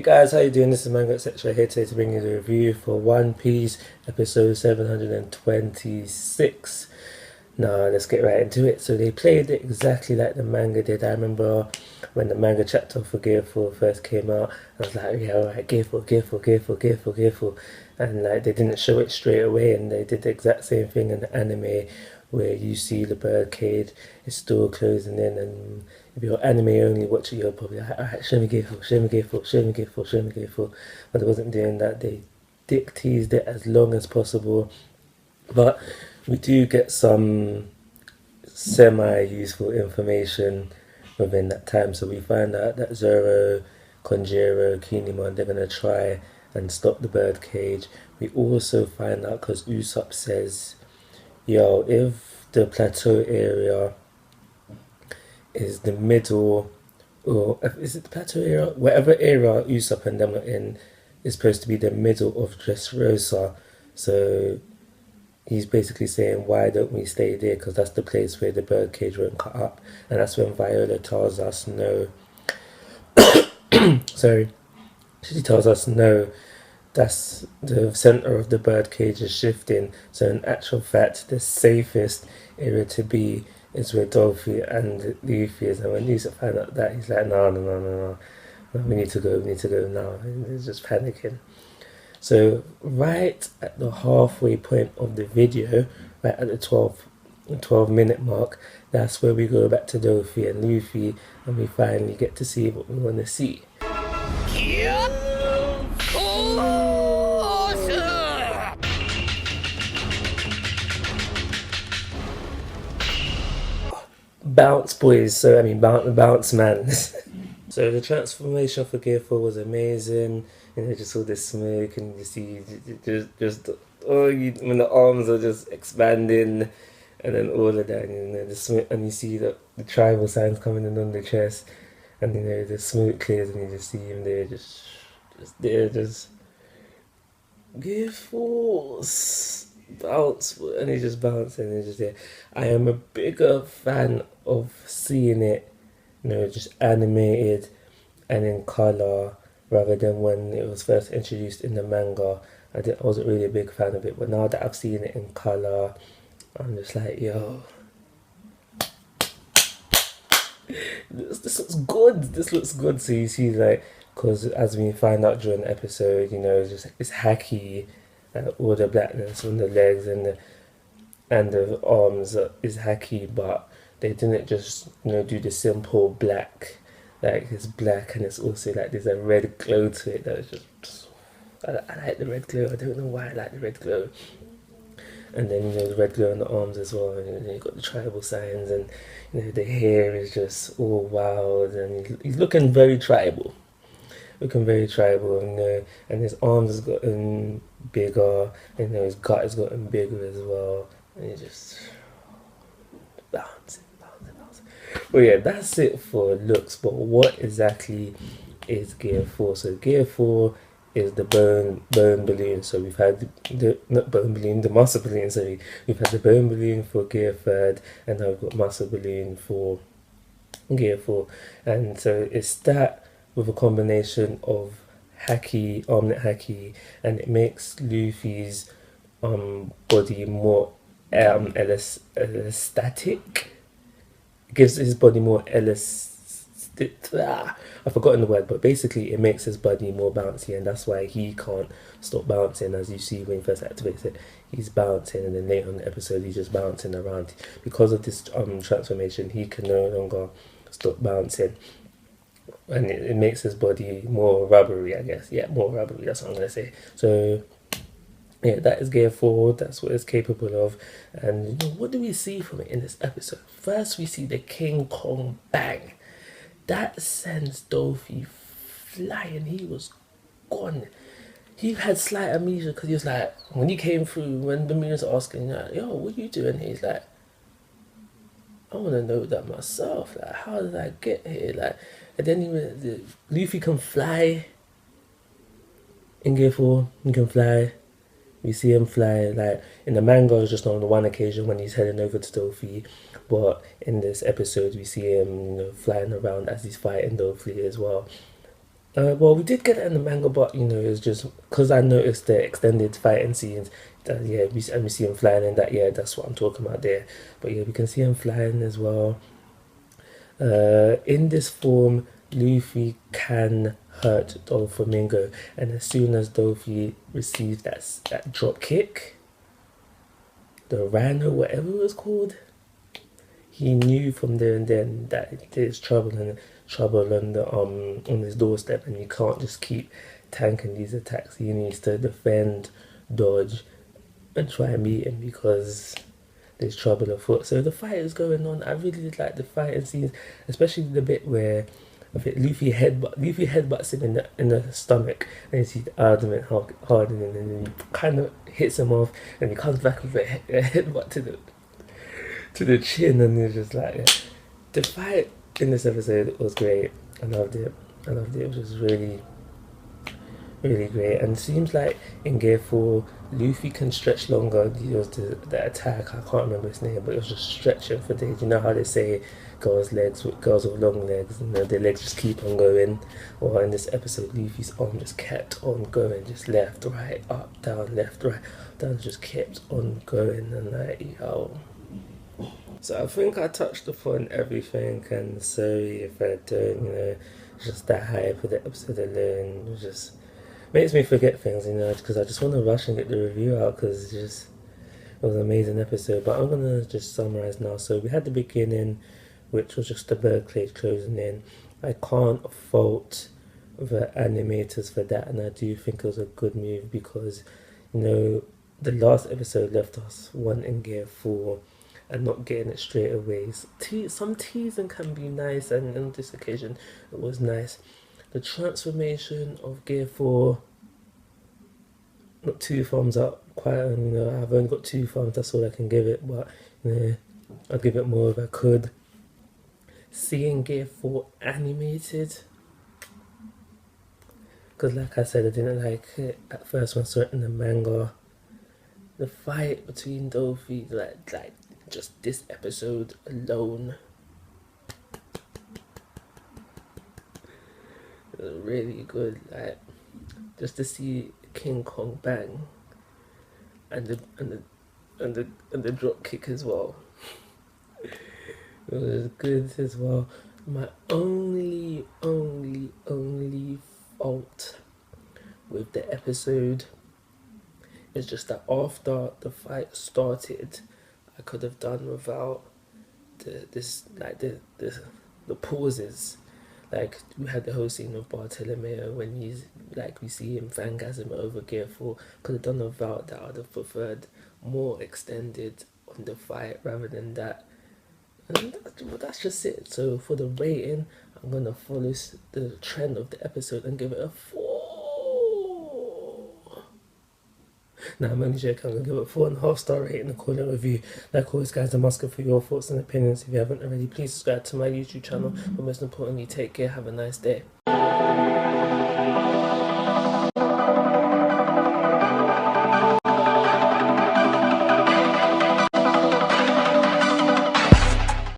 guys, how you doing? This is Mango Etc. here today to bring you the review for One Piece episode 726. Now let's get right into it. So they played it exactly like the manga did. I remember when the manga chapter for Gear 4 first came out, I was like, yeah, alright, Gear 4, Gear 4, Gear 4, Gear 4, Gear 4. And like they didn't show it straight away, and they did the exact same thing in the anime where you see the birdcage is still closing in, and if you're anime only watching, you're probably like, alright, show me Gear 4, show me Gear 4, show me Gear 4, show me Gear 4. But it wasn't doing that. They dick teased it as long as possible. But we do get some semi-useful information within that time. So we find out that Zoro, Konjiro, Kinemon, they're going to try and stop the birdcage. We also find out because Usopp says, yo, if the plateau area is the middle, or is it the plateau area? Whatever area Usopp and them are in is supposed to be the middle of Dressrosa. So he's basically saying, why don't we stay there? Because that's the place where the birdcage won't cut up. And that's when Viola tells us no. Sorry. She tells us no. That's the center of the birdcage is shifting. So in actual fact, the safest area to be is where Dolphy and Luffy is. And when Usopp found out that, he's like, no, we need to go now. And he's just panicking. So right at the halfway point of the video, right at the 12-minute mark, that's where we go back to Dolphy and Luffy, and we finally get to see what we want to see. Bounce boys, so I mean bounce man. So the transformation for Gear 4 was amazing. You know, just all this smoke, and you see just when the arms are just expanding, and then all of that, you know, the smoke, and you see the tribal signs coming in on the chest, and you know the smoke clears, and you just see him there, just Gear 4 bounce, and he's just bouncing, and he's just there. I am a bigger fan of seeing it, you know, just animated and in color rather than when it was first introduced in the manga. I wasn't really a big fan of it, but now that I've seen it in color, I'm just like, yo, this looks good. This looks good. So you see, like, because as we find out during the episode, you know, it's hacky, all the blackness on the legs and the arms is hacky, but they didn't just, you know, do the simple black. Like, it's black and it's also like there's a red glow to it that is just, I like the red glow. I don't know why I like the red glow. And then, you know, the red glow on the arms as well, and then you've got the tribal signs, and you know the hair is just all wild, and he's looking very tribal. You know, and his arms has gotten bigger, and you know, his gut has gotten bigger as well, and he just bouncing. Well, yeah, that's it for looks, but what exactly is Gear 4? So Gear 4 is the bone balloon. So we've had the muscle balloon, sorry. We've had the bone balloon for Gear 3, and now we've got muscle balloon for Gear 4. And so it's that with a combination of haki, armlet haki, and it makes Luffy's body more elastatic. Gives his body more I've forgotten the word, but basically it makes his body more bouncy, and that's why he can't stop bouncing. As you see when he first activates it, he's bouncing, and then later on the episode he's just bouncing around. Because of this transformation, he can no longer stop bouncing, and it makes his body more rubbery, I guess. Yeah, more rubbery, that's what I'm gonna say. So yeah, that is Gear 4, that's what it's capable of. And you know, what do we see from it in this episode? First, we see the King Kong bang. That sends Dolphy flying. He was gone. He had slight amnesia because he was like, when he came through, when the was asking, like, yo, what are you doing? He's like, I want to know that myself. Like, how did I get here? Like, and then Luffy can fly. In Gear 4, he can fly. We see him fly, like in the manga it's just on the one occasion when he's heading over to Dolphy, but in this episode we see him, you know, flying around as he's fighting Dolphy as well. Well, we did get it in the manga, but you know, it's just because I noticed the extended fighting scenes. That yeah, we see him flying in that. Yeah, that's what I'm talking about there. But yeah, we can see him flying as well. In this form, Luffy can hurt Doflamingo, and as soon as Dofi receives that drop kick, the Rhino, whatever it was called, he knew from there and then that there's trouble on his doorstep, and you can't just keep tanking these attacks. He needs to defend, dodge, and try and meet him because there's trouble afoot. So the fight is going on. I really did like the fighting scenes, especially the bit where I think Luffy headbutts him in the stomach, and you see the argument hardening, and then he kind of hits him off, and he comes back with a headbutt to the chin, and it's just like yeah. The fight in this episode was great. I loved it. I loved it. It was really really great. And it seems like in Gear 4, Luffy can stretch longer. He was the attack, I can't remember his name, but it was just stretching for days. You know how they say girls with long legs, you know, their legs just keep on going. Well, in this episode, Luffy's arm just kept on going, just left, right, up, down, left, right, down, just kept on going, and like, yo. So I think I touched upon everything, and sorry if I don't, you know, just that hype for the episode alone. It just makes me forget things, you know, because I just want to rush and get the review out because it was an amazing episode. But I'm going to just summarize now. So we had the beginning, which was just the bird cage closing in. I can't fault the animators for that, and I do think it was a good move because, you know, the last episode left us wanting Gear 4 and not getting it straight away. Some teasing can be nice, and on this occasion it was nice. The transformation of Gear 4, not 2 thumbs up, quite, you know, I've only got 2 thumbs, that's all I can give it, but you know, I'll give it more if I could. Seeing Gear 4 animated, because like I said, I didn't like it at first when I saw it in the manga. The fight between Dofi, like just this episode alone, it was really good. Like just to see King Kong bang and the drop kick as well. It was good as well. My only fault with the episode is just that after the fight started, I could have done without the pauses. Like we had the whole scene of Bartolomeo when he's like we see him fangasm over Gear 4. Could have done without that. I'd have preferred more extended on the fight rather than that. And that's just it. So for the rating, I'm gonna follow the trend of the episode and give it a 4. Now I'm only joking. I'm gonna give it a 4.5-star rating and call it a review. Like always, guys, I'm asking for your thoughts and opinions. If you haven't already, please subscribe to my YouTube channel. But most importantly, take care. Have a nice day.